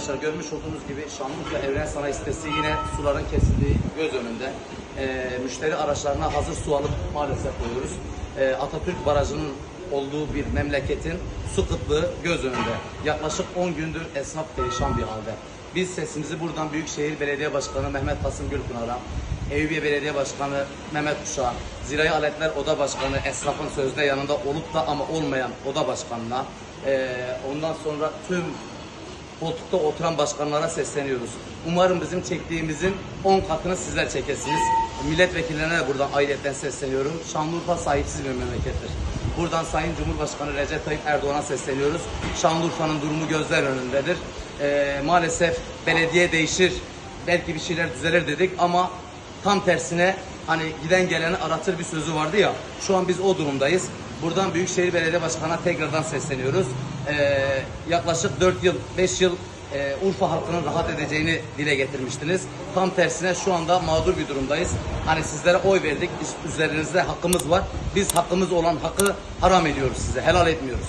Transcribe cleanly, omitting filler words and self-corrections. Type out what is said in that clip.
arkadaşlar, görmüş olduğunuz gibi Şanlıurfa Evren Sanayi sitesi yine suların kesildiği göz önünde. Müşteri araçlarına hazır su alıp maalesef koyuyoruz. Atatürk Barajı'nın olduğu bir memleketin su kıtlığı göz önünde. Yaklaşık 10 gündür esnaf perişan bir halde. Biz sesimizi buradan Büyükşehir Belediye Başkanı Mehmet Kasım Gülpınar'a, Eyüpiye Belediye Başkanı Mehmet Uşak'a, Zirai Aletler Oda Başkanı, esnafın sözde yanında olup da ama olmayan oda başkanına, ondan sonra tüm koltukta oturan başkanlara sesleniyoruz. Umarım bizim çektiğimizin 10 katını sizler çekesiniz. Milletvekillerine de buradan ayrıca sesleniyorum. Şanlıurfa sahipsiz bir memlekettir. Buradan Sayın Cumhurbaşkanı Recep Tayyip Erdoğan'a sesleniyoruz. Şanlıurfa'nın durumu gözler önündedir. Maalesef belediye değişir, belki bir şeyler düzelir dedik ama tam tersine hani giden geleni aratır bir sözü vardı ya, şu an biz o durumdayız. Buradan Büyükşehir Belediye Başkanı'na tekrardan sesleniyoruz. Yaklaşık 4 yıl, 5 yıl Urfa halkının rahat edeceğini dile getirmiştiniz. Tam tersine şu anda mağdur bir durumdayız. Hani sizlere oy verdik, üzerinizde hakkımız var. Biz hakkımız olan hakkı haram ediyoruz size, helal etmiyoruz.